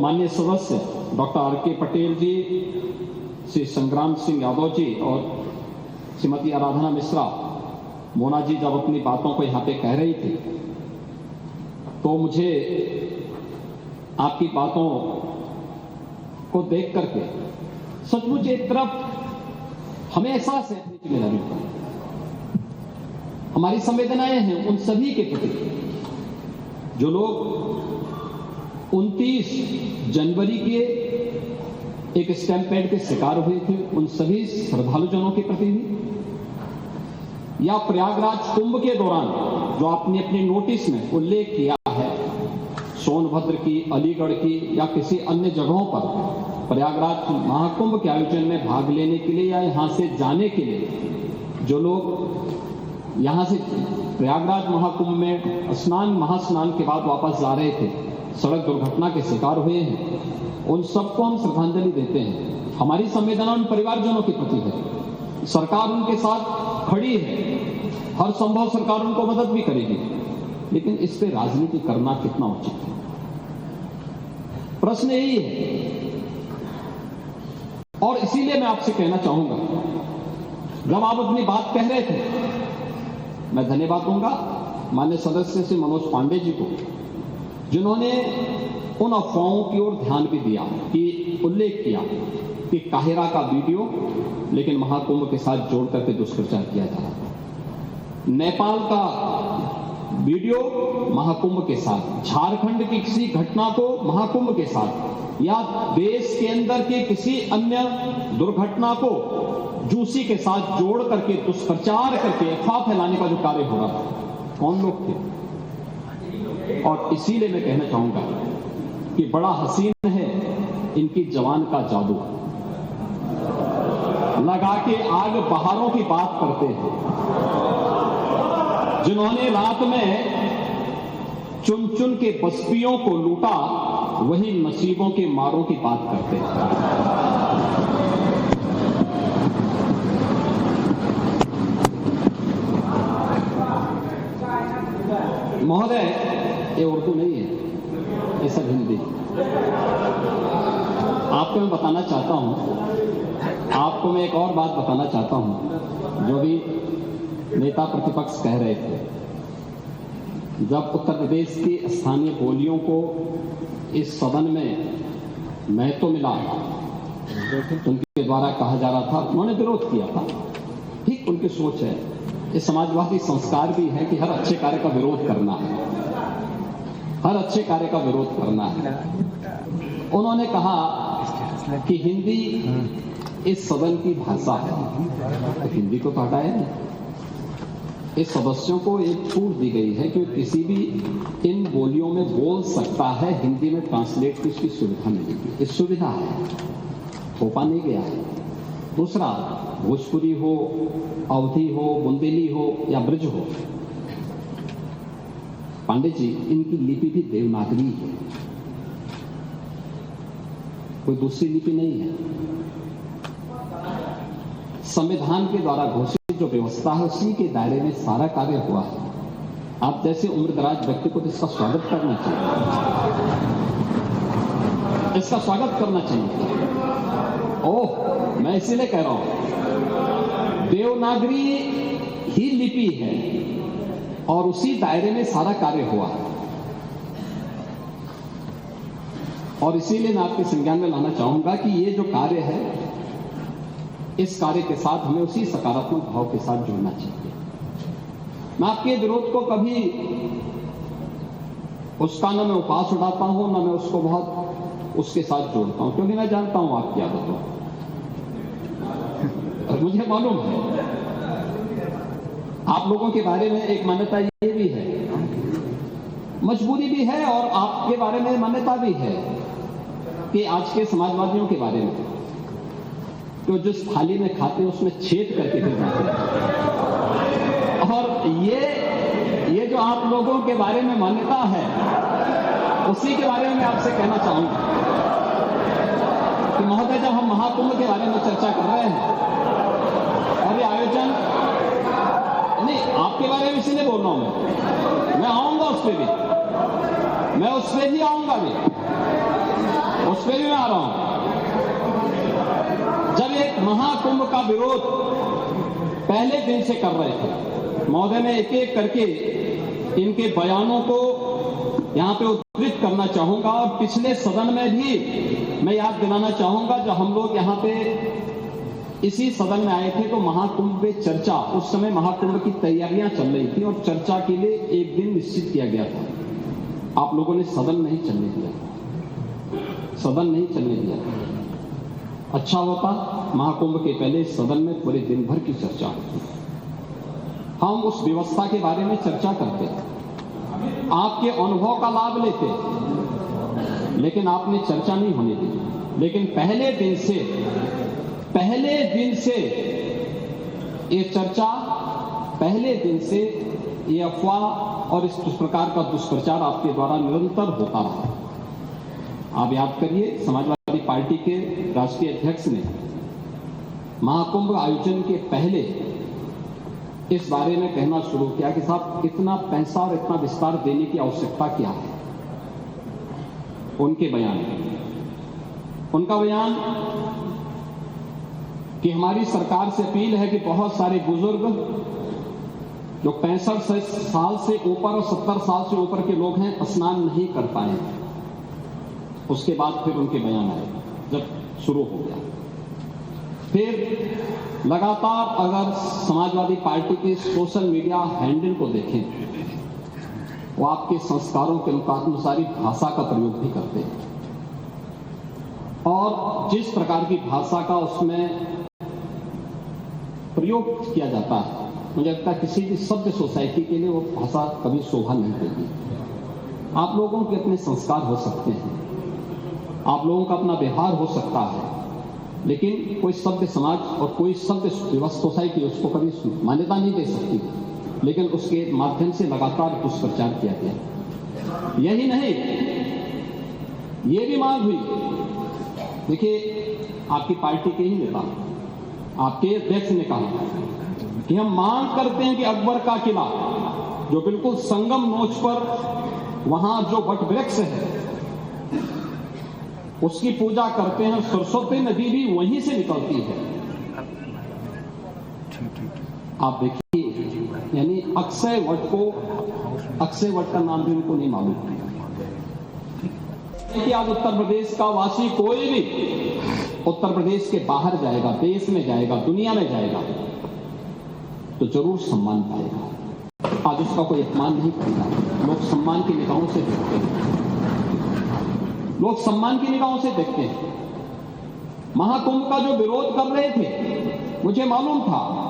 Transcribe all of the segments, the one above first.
माननीय सदस्य doctor R K. Patel जी, श्री संग्राम सिंह यादव जी और श्रीमती आराधना मिश्रा, मोना जी जब अपनी बातों को यहाँ पे कह रही थी तो मुझे आपकी बातों को देख करके सचमुच एक तरफ हमें एहसास है जिम्मेदारी का, हमारी संवेदनाएं हैं उन सभी के प्रति जो लोग 29 जनवरी के एक स्टैम्पेड के शिकार हुए थे, उन सभी श्रद्धालुजनों के प्रति भी, या प्रयागराज कुंभ के दौरान जो आपने अपने नोटिस में उल्लेख किया है, सोनभद्र की, अलीगढ़ की या किसी अन्य जगहों पर प्रयागराज महाकुंभ के आयोजन में भाग लेने के लिए या यहां से जाने के लिए जो लोग यहां से प्रयागराज महाकुंभ में महास्नान के बाद वापस जा रहे थे, सड़क दुर्घटना के शिकार हुए हैं, उन सबको हम श्रद्धांजलि देते हैं। हमारी संवेदना उन परिवारजनों के प्रति है। सरकार उनके साथ खड़ी है, हर संभव सरकार उनको मदद भी करेगी, लेकिन इस पे राजनीति करना कितना उचित है? प्रश्न यही है। और इसीलिए मैं आपसे कहना चाहूंगा, जब आप अपनी बात कह रहे थे, मैं धन्यवाद दूंगा माननीय सदस्य श्री मनोज पांडे जी को, जिन्होंने उन अफवाहों की ओर ध्यान भी दिया कि उल्लेख किया कि काहिरा का वीडियो लेकिन महाकुंभ के साथ जोड़ करके दुष्प्रचार किया जा रहा था, नेपाल का वीडियो महाकुंभ के साथ, झारखंड की किसी घटना को महाकुंभ के साथ, या देश के अंदर के किसी अन्य दुर्घटना को जूसी के साथ जोड़ करके दुष्प्रचार करके अफवाह फैलाने का जो कार्य हो रहा था, कौन लोग थे? और इसीलिए मैं कहना चाहूंगा कि बड़ा हसीन है इनकी जवान का जादू, लगा के आग बहारों की बात करते हैं, जिन्होंने रात में चुन चुन के बस्तियों को लूटा, वही नसीबों के मारों की बात करते हैं। महोदय, ये उर्दू नहीं है, ये सब हिंदी। आपको मैं बताना चाहता हूं, आपको मैं एक और बात बताना चाहता हूं, जो भी नेता प्रतिपक्ष कह रहे थे, जब उत्तर प्रदेश की स्थानीय बोलियों को इस सदन में महत्व मिला, उनके द्वारा कहा जा रहा था, उन्होंने विरोध किया था। ठीक उनकी सोच है, ये समाजवादी संस्कार भी है कि हर अच्छे कार्य का विरोध करना है, हर अच्छे कार्य का विरोध करना है। उन्होंने कहा कि हिंदी इस सदन की भाषा है, तो हिंदी को तो हटाया नहीं। इस सदस्यों को एक छूट दी गई है कि किसी भी इन बोलियों में बोल सकता है, हिंदी में ट्रांसलेट की उसकी सुविधा मिलेगी। इस सुविधा है, थोपा नहीं गया है। दूसरा, भोजपुरी हो, अवधी हो, बुंदेली हो या ब्रज हो, पांडे जी, इनकी लिपि भी देवनागरी है, कोई दूसरी लिपि नहीं है। संविधान के द्वारा घोषित जो व्यवस्था है उसी के दायरे में सारा कार्य हुआ है। आप जैसे उम्रदराज व्यक्ति को तो इसका स्वागत करना चाहिए, इसका स्वागत करना चाहिए। ओह, मैं इसीलिए कह रहा हूं, देवनागरी ही लिपि है और उसी दायरे में सारा कार्य हुआ है। और इसीलिए मैं आपके संज्ञान में लाना चाहूंगा कि ये जो कार्य है, इस कार्य के साथ हमें उसी सकारात्मक भाव के साथ जुड़ना चाहिए। मैं आपके विरोध को कभी उसका न मैं उपास उठाता हूं, न मैं उसको बहुत उसके साथ जोड़ता हूं, क्योंकि मैं जानता हूं आपकी आदतों और मुझे मालूम है आप लोगों के बारे में एक मान्यता ये भी है, मजबूरी भी है, और आपके बारे में मान्यता भी है कि आज के समाजवादियों के बारे में तो जिस थाली में खाते हैं उसमें छेद करके फिर जाते हैं। और ये जो आप लोगों के बारे में मान्यता है, उसी के बारे में मैं आपसे कहना चाहूंगा कि महोदय, जब हम महाकुंभ के बारे में चर्चा कर रहे हैं और ये आयोजन, नहीं आपके बारे में इसीलिए बोल रहा हूं मैं आऊंगा उस पर भी, मैं उस पर भी आऊंगा भी। उस पर भी मैं आ रहा हूं। जब एक महाकुंभ का विरोध पहले दिन से कर रहे थे, महोदय मैं एक एक करके इनके बयानों को यहां पे उद्धृत करना चाहूंगा और पिछले सदन में भी मैं याद दिलाना चाहूंगा, जब हम लोग यहां पे इसी सदन में आए थे तो महाकुंभ में चर्चा, उस समय महाकुंभ की तैयारियां चल रही थी और चर्चा के लिए एक दिन निश्चित किया गया था। आप लोगों ने सदन नहीं चलने दिया, सदन नहीं चलने दिया। अच्छा होता महाकुंभ के पहले सदन में पूरे दिन भर की चर्चा होती, हम उस व्यवस्था के बारे में चर्चा करते, आपके अनुभव का लाभ लेते, लेकिन आपने चर्चा नहीं होने दी। लेकिन पहले दिन से ये चर्चा, पहले दिन से ये अफवाह और इस प्रकार का दुष्प्रचार आपके द्वारा निरंतर होता रहा। आप याद करिए, समाजवादी पार्टी के राष्ट्रीय अध्यक्ष ने महाकुंभ आयोजन के पहले इस बारे में कहना शुरू किया कि साहब इतना पैसा और इतना विस्तार देने की आवश्यकता क्या है। उनका बयान कि हमारी सरकार से अपील है कि बहुत सारे बुजुर्ग जो 65 साल से ऊपर और 70 साल से ऊपर के लोग हैं स्नान नहीं कर पाए। उसके बाद फिर उनके बयान आए जब शुरू हो गया। फिर लगातार अगर समाजवादी पार्टी के सोशल मीडिया हैंडल को देखें, वो आपके संस्कारों के अनुसार भाषा का प्रयोग भी करते हैं और जिस प्रकार की भाषा का उसमें प्रयोग किया जाता है, मुझे लगता है किसी भी सभ्य सोसाइटी के लिए वो भाषा कभी शोभा नहीं देगी। आप लोगों के अपने संस्कार हो सकते हैं, आप लोगों का अपना व्यवहार हो सकता है, लेकिन कोई सभ्य समाज और कोई सभ्य सोसाइटी उसको कभी मान्यता नहीं दे सकती। लेकिन उसके माध्यम से लगातार दुष्प्रचार किया गया। यही नहीं, ये भी मांग हुई, देखिए आपकी पार्टी के ही नेता, आपके अध्यक्ष ने कहा कि हम मांग करते हैं कि अकबर का किला जो बिल्कुल संगम नोच पर वहां जो वट वृक्ष है उसकी पूजा करते हैं। सरस्वती नदी भी वहीं से निकलती है। आप देखिए, यानी अक्षय वट का नाम भी उनको नहीं मालूम कि आज उत्तर प्रदेश का वासी कोई भी उत्तर प्रदेश के बाहर जाएगा, देश में जाएगा, दुनिया में जाएगा तो जरूर सम्मान पाएगा। आज उसका कोई अपमान नहीं करता। लोग सम्मान की निगाहों से देखते हैं, लोग सम्मान की निगाहों से देखते हैं। महाकुंभ का जो विरोध कर रहे थे, मुझे मालूम था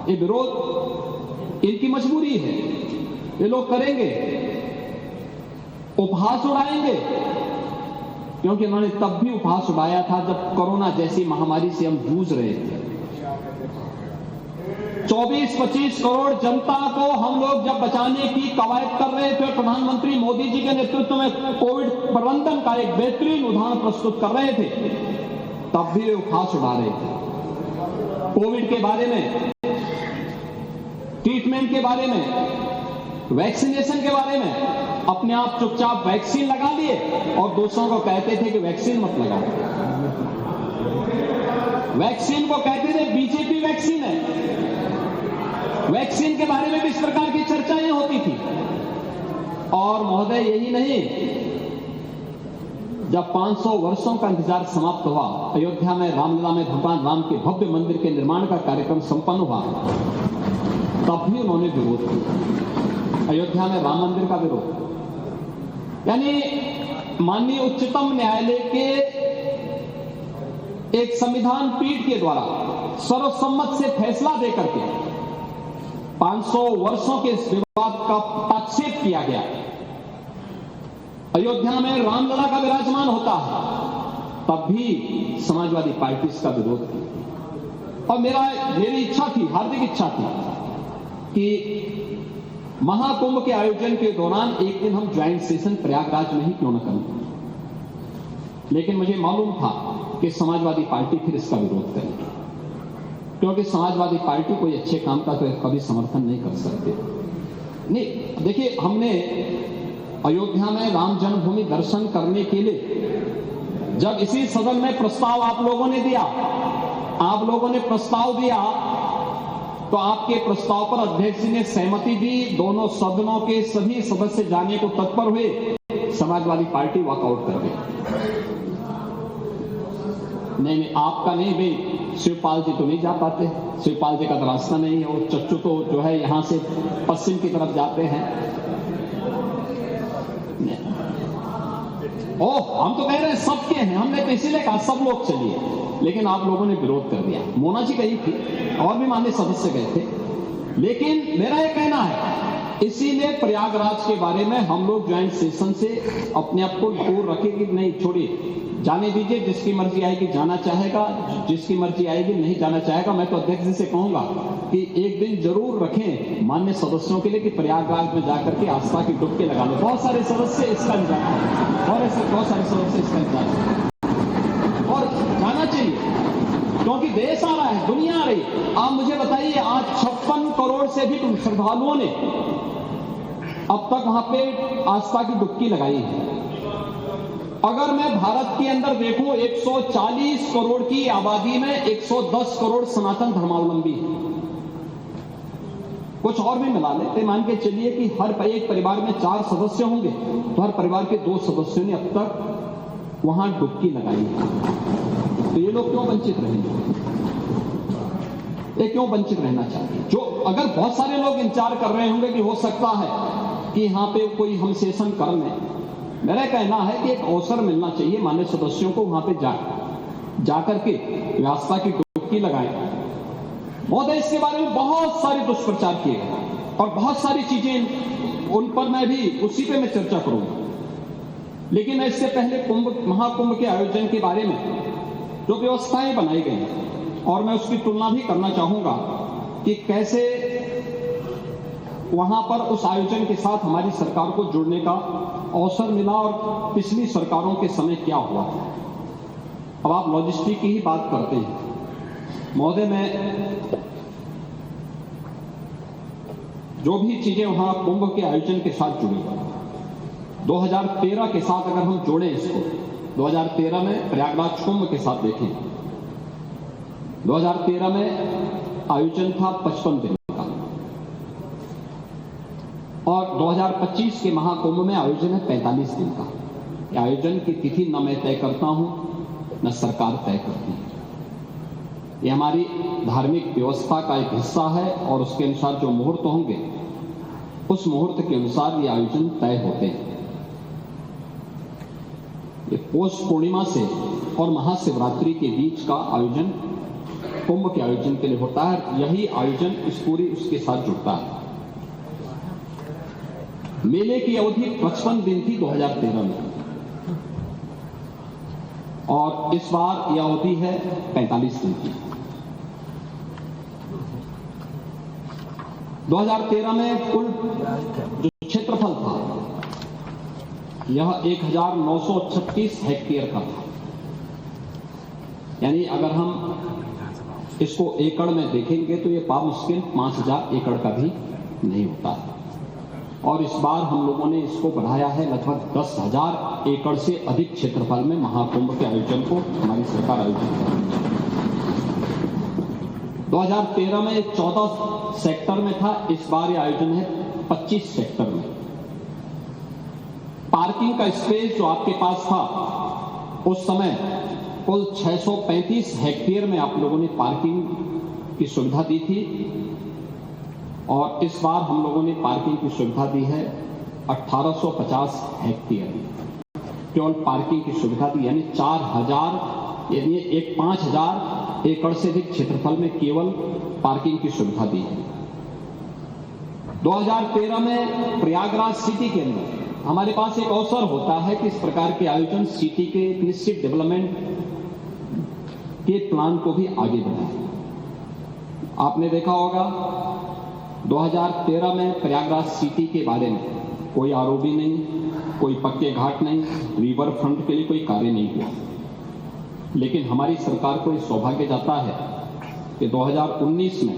ये विरोध इनकी मजबूरी है, ये लोग करेंगे, उपहास उड़ाएंगे, क्योंकि उन्होंने तब भी उपहास उड़ाया था जब कोरोना जैसी महामारी से हम जूझ रहे थे। 24-25 करोड़ जनता को हम लोग जब बचाने की कवायद कर रहे थे, प्रधानमंत्री मोदी जी के नेतृत्व में कोविड प्रबंधन का एक बेहतरीन उदाहरण प्रस्तुत कर रहे थे, तब भी वे उपहास उड़ा रहे थे। कोविड के बारे में, ट्रीटमेंट के बारे में, वैक्सीनेशन के बारे में अपने आप चुपचाप वैक्सीन लगा लिए और दूसरों को कहते थे कि वैक्सीन मत लगाओ। वैक्सीन को कहते थे बीजेपी वैक्सीन है। वैक्सीन के बारे में भी इस प्रकार की चर्चाएं होती थी। और महोदय यही नहीं, जब 500 वर्षों का इंतजार समाप्त हुआ, अयोध्या में रामलला में भगवान राम के भव्य मंदिर के निर्माण का कार्यक्रम संपन्न हुआ, तब भी उन्होंने विरोध किया। अयोध्या में राम मंदिर का विरोध, यानी माननीय उच्चतम न्यायालय के एक संविधान पीठ के द्वारा सर्वसम्मत से फैसला देकर के 500 वर्षों के इस विवाद का पक्षेप किया गया। अयोध्या में रामलला का विराजमान होता है, तब भी समाजवादी पार्टी इसका विरोध की। और मेरी इच्छा थी, हार्दिक इच्छा थी कि महाकुंभ के आयोजन के दौरान एक दिन हम ज्वाइंट सेशन प्रयागराज में ही क्यों न करें, लेकिन मुझे मालूम था कि समाजवादी पार्टी फिर इसका विरोध करेगी, क्योंकि समाजवादी पार्टी कोई अच्छे काम का तो कभी समर्थन नहीं कर सकते। नहीं, देखिए हमने अयोध्या में राम जन्मभूमि दर्शन करने के लिए जब इसी सदन में प्रस्ताव आप लोगों ने दिया, तो आपके प्रस्ताव पर अध्यक्ष जी ने सहमति दी, दोनों सदनों के सभी सदस्य जाने को तत्पर हुए, समाजवादी पार्टी वॉकआउट कर गई। नहीं, आपका नहीं भाई, शिवपाल जी तो नहीं जा पाते, शिवपाल जी का तो रास्ता नहीं है, वो चच्चू तो जो है यहां से पश्चिम की तरफ जाते हैं। हम तो कह रहे हैं सबके हैं, हमने तो इसीलिए कहा सब लोग चलिए, लेकिन आप लोगों ने विरोध कर दिया। मोना जी गई थी और भी माननीय सदस्य गए थे, लेकिन मेरा यह कहना है इसीलिए प्रयागराज के बारे में हम लोग ज्वाइंट सेशन से अपने आप को दूर रखें कि नहीं, छोड़िए, जाने दीजिए, जिसकी मर्जी आएगी जाना चाहेगा, जिसकी मर्जी आएगी नहीं जाना चाहेगा। मैं तो अध्यक्ष जी से कहूंगा कि एक दिन जरूर रखें मान्य सदस्यों के लिए कि प्रयागराज में जाकर के आस्था की डुबकी लगा लो। बहुत सारे सदस्य इसका इंतजार और ऐसे बहुत सारे सदस्य इसका इंतजार और जाना चाहिए, क्योंकि देश आ रहा है, दुनिया आ रही है। आप मुझे बताइए, आज 56 करोड़ से भी श्रद्धालुओं ने अब तक वहां पे आस्था की डुबकी लगाई है। अगर मैं भारत के अंदर देखूं, 140 करोड़ की आबादी में 110 करोड़ सनातन धर्मावलंबी हैं। कुछ और भी मिला लेते, मान के चलिए कि हर एक परिवार में 4 सदस्य होंगे, तो हर परिवार के 2 सदस्यों ने अब तक वहां डुबकी लगाई है। तो ये लोग क्यों वंचित रहेंगे? ये क्यों वंचित रहना चाहिए? जो अगर बहुत सारे लोग इंतजार कर रहे होंगे कि हो सकता है कि यहां पे कोई हम सेशन कर लें, मेरा कहना है कि एक अवसर मिलना चाहिए मान्य सदस्यों को, वहां पे जाकर के व्यवस्था की डुबकी लगाएं। महोदय, इसके बारे में बहुत सारे दुष्प्रचार किए गए और बहुत सारी चीजें, उन पर मैं भी उसी पे मैं चर्चा करूंगा। लेकिन मैं इससे पहले महाकुंभ के आयोजन के बारे में जो व्यवस्थाएं बनाई गई हैं, और मैं उसकी तुलना भी करना चाहूंगा कि कैसे वहां पर उस आयोजन के साथ हमारी सरकार को जुड़ने का अवसर मिला और पिछली सरकारों के समय क्या हुआ था। अब आप लॉजिस्टिक की ही बात करते हैं महोदय, मैं जो भी चीजें वहां कुंभ के आयोजन के साथ जुड़ी, 2013 के साथ अगर हम जोड़ें इसको, 2013 में प्रयागराज कुंभ के साथ देखें, 2013 में आयोजन था 55 दिन का, और 2025 के महाकुंभ में आयोजन है 45 दिन का। आयोजन की तिथि न मैं तय करता हूं, न सरकार तय करती है। ये हमारी धार्मिक व्यवस्था का एक हिस्सा है और उसके अनुसार जो मुहूर्त होंगे, उस मुहूर्त के अनुसार ये आयोजन तय होते हैं। ये पौष पूर्णिमा से और महाशिवरात्रि के बीच का आयोजन कुंभ के आयोजन के लिए होता है। यही आयोजन इस पूरी उसके साथ जुड़ता है। मेले की अवधि 55 दिन थी 2013 में, और इस बार यह अवधि है 45 दिन की। 2013 में कुल जो क्षेत्रफल था यह 1936 हेक्टेयर का था। यानी अगर हम इसको एकड़ में देखेंगे तो ये मुश्किल 5000 एकड़ का भी नहीं होता। और इस बार हम लोगों ने इसको बढ़ाया है, लगभग 10,000 एकड़ से अधिक क्षेत्रफल में महाकुंभ के आयोजन को हमारी सरकार आयोजित कर रही है। 2013 में 14 सेक्टर में था, इस बार ये आयोजन है 25 सेक्टर में। पार्किंग का स्पेस जो आपके पास था उस समय कुल 635 हेक्टेयर में आप लोगों ने पार्किंग की सुविधा दी थी, और इस बार हम लोगों ने पार्किंग की सुविधा दी है 1850 हेक्टेयर केवल पार्किंग की सुविधा दी। यानी 4000 यानी 5000 एकड़ से अधिक क्षेत्रफल में केवल पार्किंग की सुविधा दी है। 2013 में प्रयागराज सिटी के अंदर हमारे पास एक अवसर होता है कि इस प्रकार के आयोजन सिटी के निश्चित डेवलपमेंट के प्लान को भी आगे बढ़ाएं। आपने देखा होगा 2013 में प्रयागराज सिटी के बारे में कोई आरओबी नहीं, कोई पक्के घाट नहीं, रिवर फ्रंट के लिए कोई कार्य नहीं हुआ। लेकिन हमारी सरकार को इस सौभाग्य जाता है कि 2019 में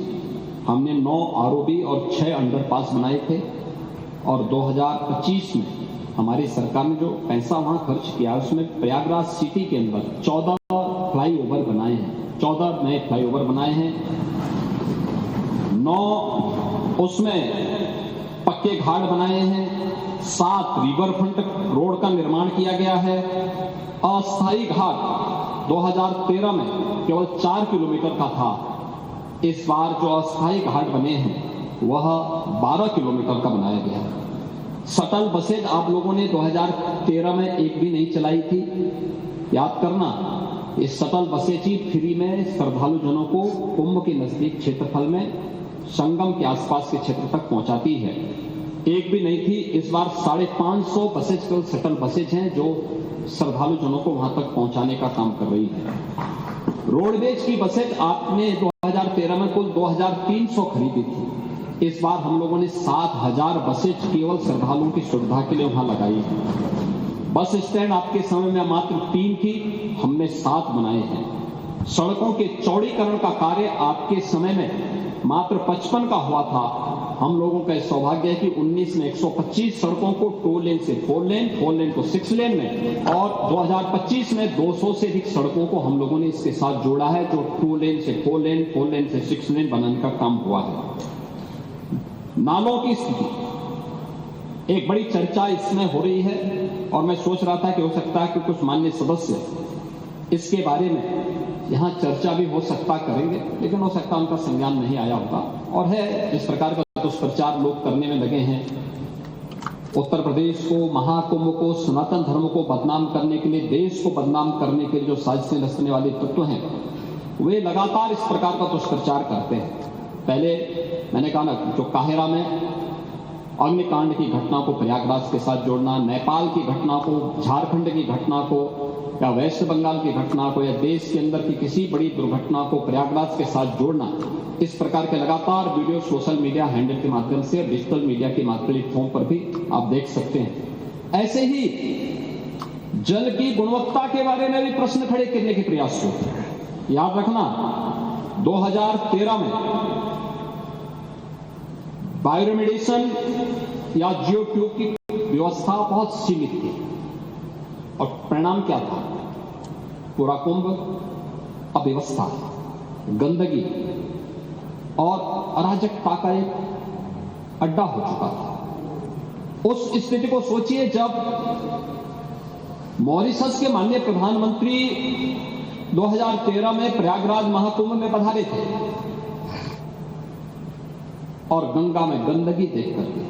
हमने 9 आरओबी और 6 अंडरपास बनाए थे, और 2025 में हमारी सरकार ने जो पैसा वहां खर्च किया उसमें प्रयागराज सिटी के अंदर 14 फ्लाईओवर बनाए हैं, 14 नए फ्लाईओवर बनाए हैं, 9 उसमें पक्के घाट बनाए हैं, 7 रिवरफ्रंट रोड का निर्माण किया गया है। अस्थायी घाट 2013 में केवल 4 किलोमीटर का था, इस बार जो अस्थायी घाट बने हैं वह 12 किलोमीटर का बनाया गया है। शटल बसेज आप लोगों ने 2013 में एक भी नहीं चलाई थी, याद करना। इस शटल बसेज ही फ्री में श्रद्धालु जनों को कुंभ के नजदीक क्षेत्रफल में संगम के आसपास के क्षेत्र तक पहुंचाती है, एक भी नहीं थी। इस बार 550 बसेज केवल शटल बसेज हैं जो श्रद्धालु जनों को वहां तक पहुंचाने का काम कर रही है। रोडवेज की बसेज आपने 2013 में कुल 2300 खरीदी थी, इस बार हम लोगों ने 7000 बसेज केवल श्रद्धालुओं की सुविधा के लिए वहां लगाई है। बस स्टैंड आपके समय में मात्र 3 थी, हमने 7 बनाए हैं। सड़कों के चौड़ीकरण का कार्य आपके समय में मात्र 55 का हुआ था, हम लोगों का सौभाग्य है कि 19 में 125 सड़कों को 2 लेन से 4 लेन, 4 लेन को 6 लेन में, और 2025 में 200 से अधिक सड़कों को हम लोगों ने इसके साथ जोड़ा है, जो 2 लेन से 4 लेन, 4 लेन से 6 लेन बनाने का काम हुआ है। नालों की स्थिति, एक बड़ी चर्चा इसमें हो रही है और मैं सोच रहा था कि हो सकता है कि कुछ माननीय सदस्य इसके बारे में यहां चर्चा भी हो सकता करेंगे, लेकिन हो सकता उनका संज्ञान नहीं आया होगा। और है जिस प्रकार का दुष्प्रचार लोग करने में लगे हैं, उत्तर प्रदेश को, महाकुंभ को, सनातन धर्म को बदनाम करने के लिए, देश को बदनाम करने के लिए जो साजिशें रचने वाले तत्व हैं, वे लगातार इस प्रकार का दुष्प्रचार करते हैं। पहले मैंने कहा ना, जो काहिरा में अग्निकांड की घटना को प्रयागराज के साथ जोड़ना, नेपाल की घटना को, झारखंड की घटना को, या वेस्ट बंगाल की घटना को, या देश के अंदर की किसी बड़ी दुर्घटना को प्रयागराज के साथ जोड़ना, इस प्रकार के लगातार वीडियो सोशल मीडिया हैंडल के माध्यम से, डिजिटल मीडिया के प्लेटफॉर्म पर भी आप देख सकते हैं। ऐसे ही जल की गुणवत्ता के बारे में भी प्रश्न खड़े करने के प्रयास हुए। याद रखना, 2013 में बायोरेमेडिएशन या जियो ट्यूब की व्यवस्था बहुत सीमित थी, और परिणाम क्या था? पूरा कुंभ अव्यवस्था, गंदगी और अराजकता का एक अड्डा हो चुका था। उस स्थिति को सोचिए जब मॉरिशस के माननीय प्रधानमंत्री 2013 में प्रयागराज महाकुंभ में पधारे थे और गंगा में गंदगी देख करके,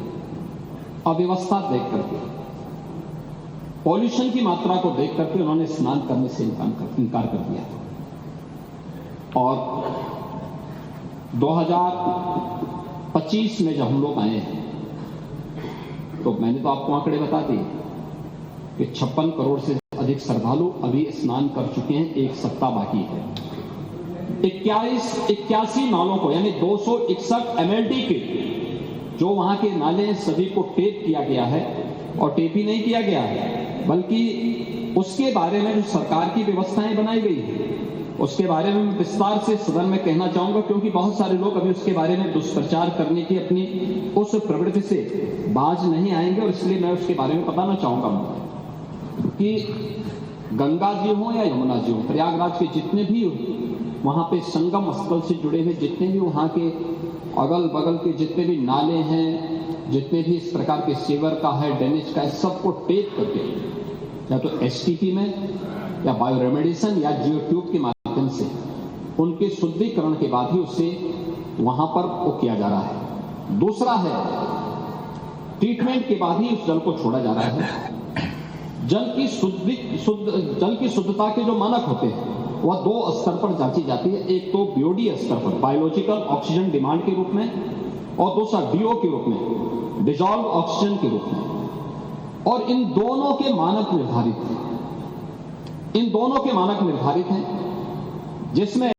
अव्यवस्था देख करके, पॉल्यूशन की मात्रा को देख करके उन्होंने स्नान करने से इनकार कर दिया। और 2025 में जब हम लोग आए हैं तो मैंने तो आपको आंकड़े बता दिए कि 56 करोड़ से अधिक श्रद्धालु अभी स्नान कर चुके हैं, एक सप्ताह बाकी है। 81 नालों को, यानी 261 MLD के जो वहां के नाले हैं, सभी को टेप किया गया है। और टेप ही नहीं किया गया है, बल्कि उसके बारे में जो सरकार की व्यवस्थाएं बनाई गई है, उसके बारे में मैं विस्तार से सदन में कहना चाहूंगा, क्योंकि बहुत सारे लोग अभी उसके बारे में दुष्प्रचार करने की अपनी उस प्रवृत्ति से बाज नहीं आएंगे, और इसलिए मैं उसके बारे में बताना चाहूंगा कि गंगा जी हो या यमुना जी हो, प्रयागराज के जितने भी वहां पे संगम स्थल से जुड़े हुए जितने भी वहां के अगल बगल के जितने भी नाले हैं, जितने भी इस प्रकार के सीवर का है, ड्रेनेज का है, सबको टेप करके या तो STP में या बायोरेमेडिएशन या जियो ट्यूब के माध्यम से उनके शुद्धिकरण के बाद ही उसे वहां पर वो किया जा रहा है। दूसरा है, ट्रीटमेंट के बाद ही उस जल को छोड़ा जा रहा है। जल की शुद्धता के जो मानक होते हैं वह 2 स्तर पर जांची जाती है। एक तो BOD स्तर पर, बायोलॉजिकल ऑक्सीजन डिमांड के रूप में, और दूसरा DO के रूप में, डिजॉल्व ऑक्सीजन के रूप में। और इन दोनों के मानक निर्धारित हैं, जिसमें